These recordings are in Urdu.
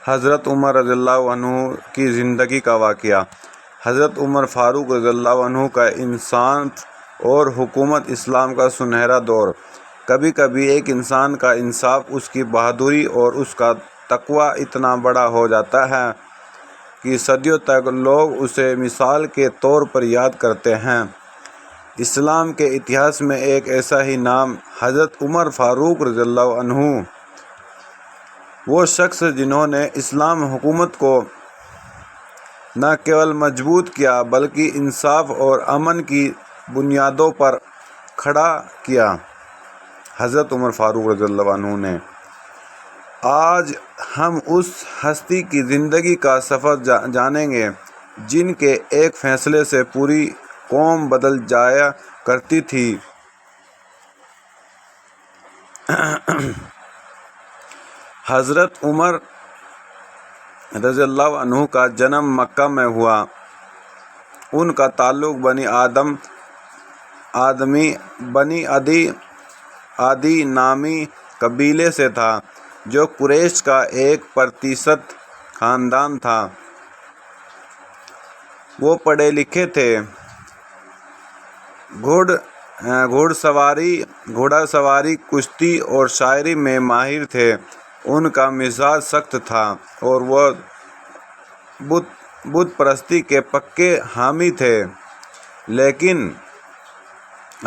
حضرت عمر رضی اللہ عنہ کی زندگی کا واقعہ۔ حضرت عمر فاروق رضی اللہ عنہ کا انصاف اور حکومت اسلام کا سنہرا دور۔ کبھی کبھی ایک انسان کا انصاف، اس کی بہادری اور اس کا تقویٰ اتنا بڑا ہو جاتا ہے کہ صدیوں تک لوگ اسے مثال کے طور پر یاد کرتے ہیں۔ اسلام کے اتہاس میں ایک ایسا ہی نام حضرت عمر فاروق رضی اللہ عنہ، وہ شخص جنہوں نے اسلام حکومت کو نہ کیول مضبوط کیا بلکہ انصاف اور امن کی بنیادوں پر کھڑا کیا۔ حضرت عمر فاروق رضی اللہ عنہ نے۔ آج ہم اس ہستی کی زندگی کا سفر جانیں گے جن کے ایک فیصلے سے پوری قوم بدل جایا کرتی تھی۔ حضرت عمر رضی اللہ عنہ کا جنم مکہ میں ہوا۔ ان کا تعلق بنی عدی نامی قبیلے سے تھا جو قریش کا ایک پرستش خاندان تھا۔ وہ پڑھے لکھے تھے، گھوڑا سواری، کشتی اور شاعری میں ماہر تھے۔ ان کا مزاج سخت تھا اور وہ بت پرستی کے پکے حامی تھے، لیکن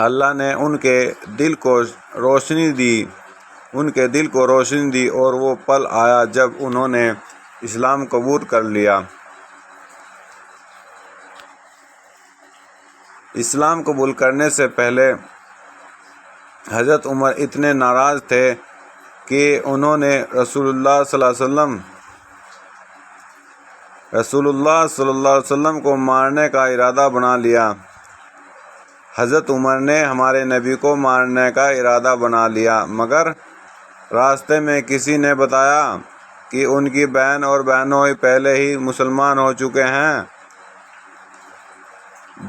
اللہ نے ان کے دل کو روشنی دی اور وہ پل آیا جب انہوں نے اسلام قبول کر لیا۔ اسلام قبول کرنے سے پہلے حضرت عمر اتنے ناراض تھے کہ انہوں نے رسول اللہ صلی اللہ علیہ وسلم کو مارنے کا ارادہ بنا لیا۔ حضرت عمر نے ہمارے نبی کو مارنے کا ارادہ بنا لیا، مگر راستے میں کسی نے بتایا کہ ان کی بہن اور بہنوئی پہلے ہی مسلمان ہو چکے ہیں۔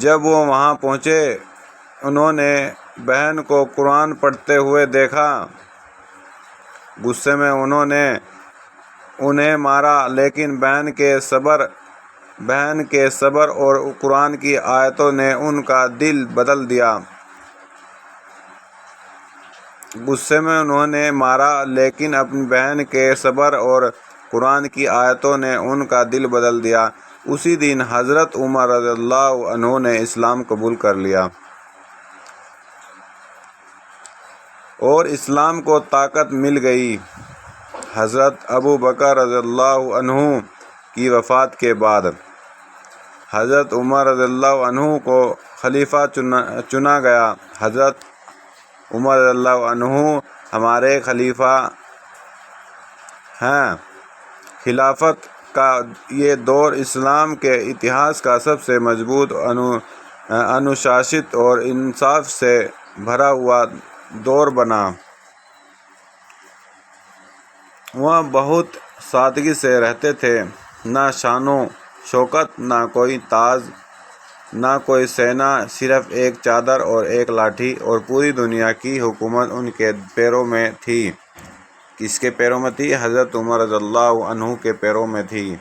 جب وہ وہاں پہنچے، انہوں نے بہن کو قرآن پڑھتے ہوئے دیکھا۔ غصے میں انہوں نے انہیں مارا، لیکن بہن کے صبر اور قرآن کی آیتوں نے ان کا دل بدل دیا۔ غصے میں انہوں نے مارا، لیکن اپنی بہن کے صبر اور قرآن کی آیتوں نے ان کا دل بدل دیا۔ اسی دن حضرت عمر رضی اللہ عنہ نے اسلام قبول کر لیا اور اسلام کو طاقت مل گئی۔ حضرت ابو بکر رضی اللہ عنہ کی وفات کے بعد حضرت عمر رضی اللہ عنہ کو خلیفہ چنا گیا۔ حضرت عمر رضی اللہ عنہ ہمارے خلیفہ ہیں۔ خلافت کا یہ دور اسلام کے اتہاس کا سب سے مضبوط، انوشاست اور انصاف سے بھرا ہوا دور بنا۔ وہ بہت سادگی سے رہتے تھے، نہ شان و شوکت، نہ کوئی تاج، نہ کوئی سینہ، صرف ایک چادر اور ایک لاٹھی، اور پوری دنیا کی حکومت ان کے پیروں میں تھی۔ کس کے پیروں میں تھی؟ حضرت عمر رضی اللہ عنہ کے پیروں میں تھی۔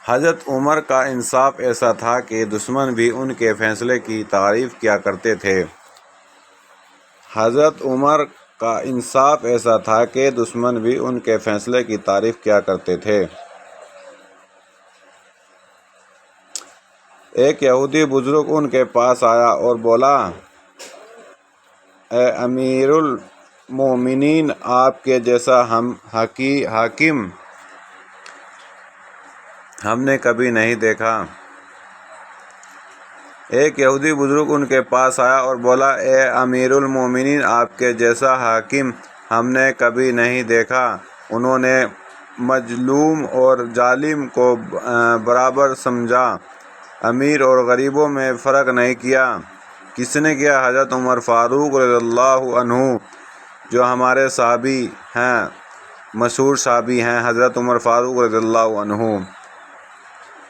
حضرت عمر کا انصاف ایسا تھا کہ دشمن بھی ان کے فیصلے کی تعریف کیا کرتے تھے۔ حضرت عمر کا انصاف ایسا تھا کہ دشمن بھی ان کے فیصلے کی تعریف کیا کرتے تھے۔ ایک یہودی بزرگ ان کے پاس آیا اور بولا، اے امیر المومنین، آپ کے جیسا حاکم ہم نے کبھی نہیں دیکھا۔ ایک یہودی بزرگ ان کے پاس آیا اور بولا، اے امیر المومنین، آپ کے جیسا حاکم ہم نے کبھی نہیں دیکھا۔ انہوں نے مظلوم اور ظالم کو برابر سمجھا، امیر اور غریبوں میں فرق نہیں کیا۔ کس نے کیا؟ حضرت عمر فاروق رضی اللہ عنہ، جو ہمارے صحابی ہیں، مشہور صحابی ہیں، حضرت عمر فاروق رضی اللہ عنہ۔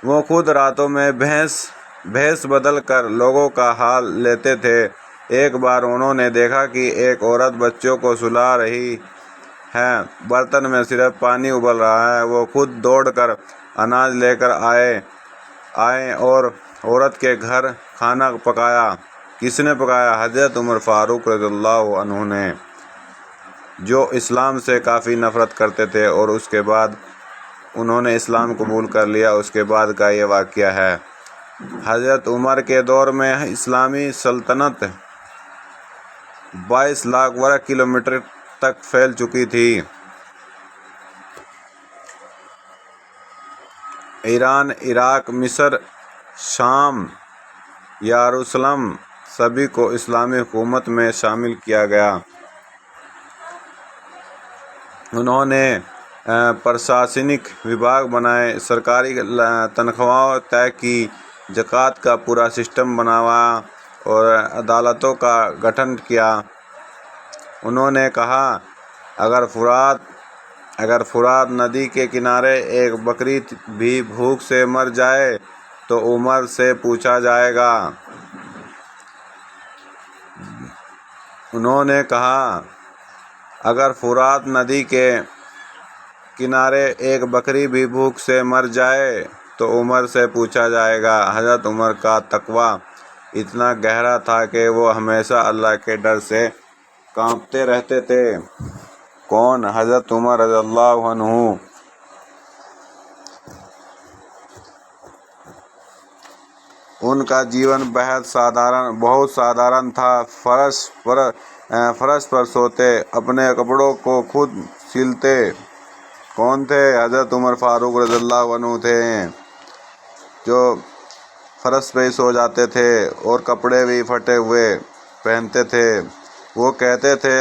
وہ خود راتوں میں بھیس بدل کر لوگوں کا حال لیتے تھے ایک بار انہوں نے دیکھا کہ ایک عورت بچوں کو سلا رہی ہے، برتن میں صرف پانی ابل رہا ہے۔ وہ خود دوڑ کر اناج لے کر آئے اور عورت کے گھر کھانا پکایا۔ کس نے پکایا؟ حضرت عمر فاروق رضی اللہ عنہ نے، جو اسلام سے کافی نفرت کرتے تھے، اور اس کے بعد انہوں نے اسلام قبول کر لیا۔ اس کے بعد کا یہ واقعہ ہے۔ حضرت عمر کے دور میں اسلامی سلطنت 22 لاکھ ورگ کلومیٹر تک پھیل چکی تھی۔ ایران، عراق، مصر، شام، یروشلم سبھی کو اسلامی حکومت میں شامل کیا گیا۔ انہوں نے پرشاسنک وبھاگ بنائے، سرکاری تنخواہیں طے کی، زکوٰۃ کا پورا سسٹم بنایا اور عدالتوں کا گٹھن کیا۔ انہوں نے کہا، اگر فرات ندی کے کنارے ایک بکری بھی بھوک سے مر جائے تو عمر سے پوچھا جائے گا۔ انہوں نے کہا، اگر فرات ندی کے کنارے ایک بکری بھی بھوک سے مر جائے تو عمر سے پوچھا جائے گا۔ حضرت عمر کا تقویٰ اتنا گہرا تھا کہ وہ ہمیشہ اللہ کے ڈر سے کانپتے رہتے تھے۔ کون؟ حضرت عمر رضی اللہ عنہ۔ ان کا جیون بہت سادھارن تھا۔ فرش پر سوتے، اپنے کپڑوں کو خود سلتے۔ کون تھے؟ حضرت عمر فاروق رضی اللہ عنہ تھے، جو فرش پہ ہی سو جاتے تھے اور کپڑے بھی پھٹے ہوئے پہنتے تھے۔ وہ کہتے تھے،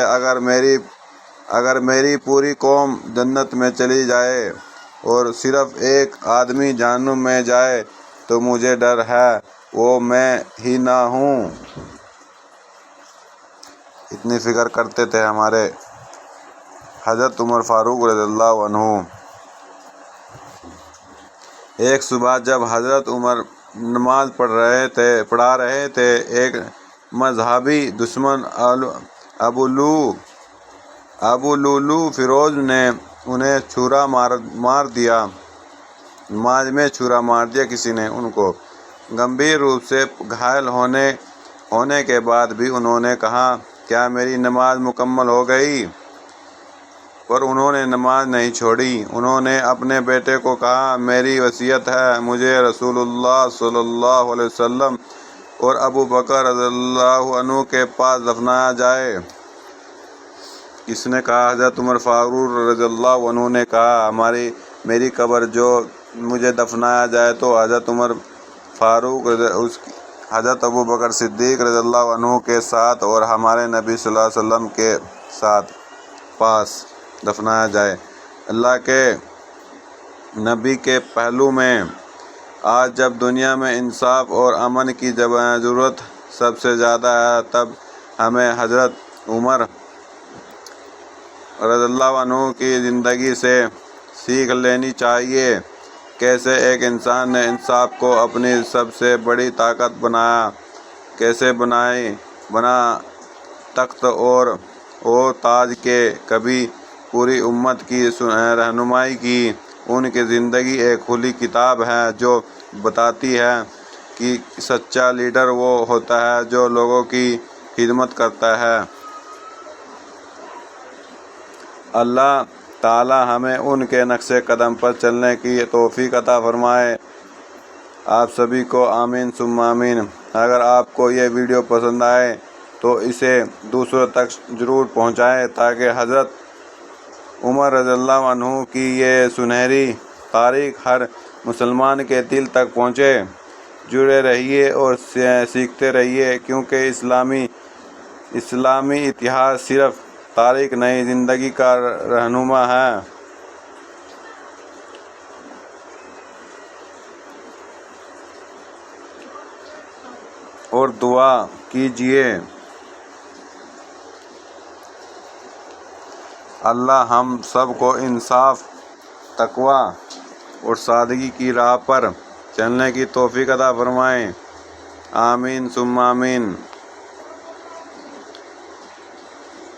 اگر میری پوری قوم جنت میں چلی جائے اور صرف ایک آدمی جہنم میں جائے تو مجھے ڈر ہے وہ میں ہی نہ ہوں۔ اتنی فکر کرتے تھے ہمارے حضرت عمر فاروق رضی اللہ عنہ۔ ایک صبح جب حضرت عمر نماز پڑھا رہے تھے، ایک مذہبی دشمن ابو لولو فیروز نے انہیں چھرا مار دیا۔ نماز میں چھرا مار دیا کسی نے ان کو۔ گمبھیر روپ سے گھائل ہونے کے بعد بھی انہوں نے کہا، کیا میری نماز مکمل ہو گئی؟ پر انہوں نے نماز نہیں چھوڑی۔ انہوں نے اپنے بیٹے کو کہا، میری وصیت ہے، مجھے رسول اللہ صلی اللہ علیہ وسلم اور ابو بکر رضی اللہ عنہ کے پاس دفنایا جائے۔ کس نے کہا؟ حضرت عمر فاروق رضی اللہ عنہ نے کہا، میری قبر جو مجھے دفنایا جائے تو حضرت عمر فاروق حضرت ابو بکر صدیق رضی اللہ عنہ کے ساتھ اور ہمارے نبی صلی اللہ علیہ وسلم کے ساتھ پاس دفنایا جائے۔ اللہ کے نبی کے پہلو میں آج جب دنیا میں انصاف اور امن کی ضرورت سب سے زیادہ ہے، تب ہمیں حضرت عمر رضی اللہ عنہ کی زندگی سے سیکھ لینی چاہیے۔ کیسے ایک انسان نے انصاف کو اپنی سب سے بڑی طاقت بنایا، کیسے بنا تخت اور تاج کے، کبھی پوری امت کی رہنمائی کی۔ ان کی زندگی ایک کھلی کتاب ہے جو بتاتی ہے کہ سچا لیڈر وہ ہوتا ہے جو لوگوں کی خدمت کرتا ہے۔ اللہ تعالی ہمیں ان کے نقش قدم پر چلنے کی توفیق عطا فرمائے۔ آپ سبھی کو آمین ثم آمین۔ اگر آپ کو یہ ویڈیو پسند آئے تو اسے دوسروں تک ضرور پہنچائیں تاکہ حضرت عمر رضی اللہ عنہ کی یہ سنہری تاریخ ہر مسلمان کے دل تک پہنچے۔ جڑے رہیے اور سیکھتے رہیے، کیونکہ اسلامی اتہاس صرف تاریخ نہیں، زندگی کا رہنما ہے۔ اور دعا کیجیے، اللہ ہم سب کو انصاف، تقویٰ اور سادگی کی راہ پر چلنے کی توفیق عطا فرمائے۔ آمین ثم آمین۔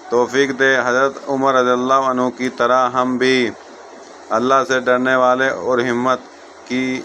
توفیق دے۔ حضرت عمر رضی اللہ عنہ کی طرح ہم بھی اللہ سے ڈرنے والے اور ہمت کی